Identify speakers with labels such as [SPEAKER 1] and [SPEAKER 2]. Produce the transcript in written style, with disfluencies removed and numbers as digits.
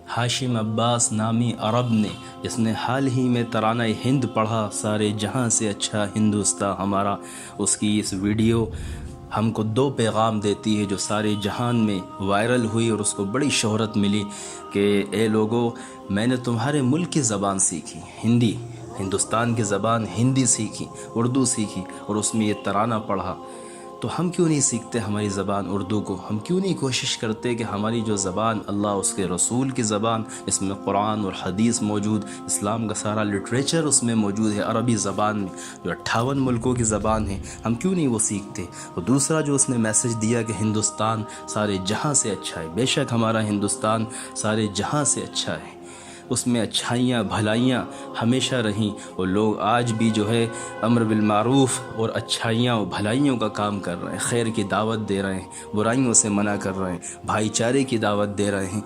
[SPEAKER 1] हाशिम अब्बास नामी अरब ने, जिसने हाल ही में तराना हिंद पढ़ा, सारे जहां से अच्छा हिंदुस्तान हमारा, उसकी इस वीडियो हमको दो पैगाम देती है जो सारे जहान में वायरल हुई और उसको बड़ी शोहरत मिली कि ए लोगो, मैंने तुम्हारे मुल्क की ज़बान सीखी, हिंदी, हिंदुस्तान की ज़बान हिंदी सीखी, उर्दू सीखी और उसमें ये तराना पढ़ा। तो हम क्यों नहीं सीखते हमारी ज़बान उर्दू को? हम क्यों नहीं कोशिश करते कि हमारी जो ज़बान अल्लाह उसके रसूल की ज़बान, इसमें कुरान और हदीस मौजूद, इस्लाम का सारा लिटरेचर उसमें मौजूद है अरबी ज़बान में, जो 58 मुल्कों की ज़बान है, हम क्यों नहीं वो सीखते? और दूसरा जो उसने मैसेज दिया कि हिंदुस्तान सारे जहां से अच्छा है, बेशक हमारा हिंदुस्तान सारे जहां से अच्छा है, उसमें अच्छाइयाँ भलाइयाँ हमेशा रहीं और लोग आज भी जो है अम्र बिल मारूफ़ और अच्छाइयाँ और भलाइयों का काम कर रहे हैं, खैर की दावत दे रहे हैं, बुराइयों से मना कर रहे हैं, भाईचारे की दावत दे रहे हैं।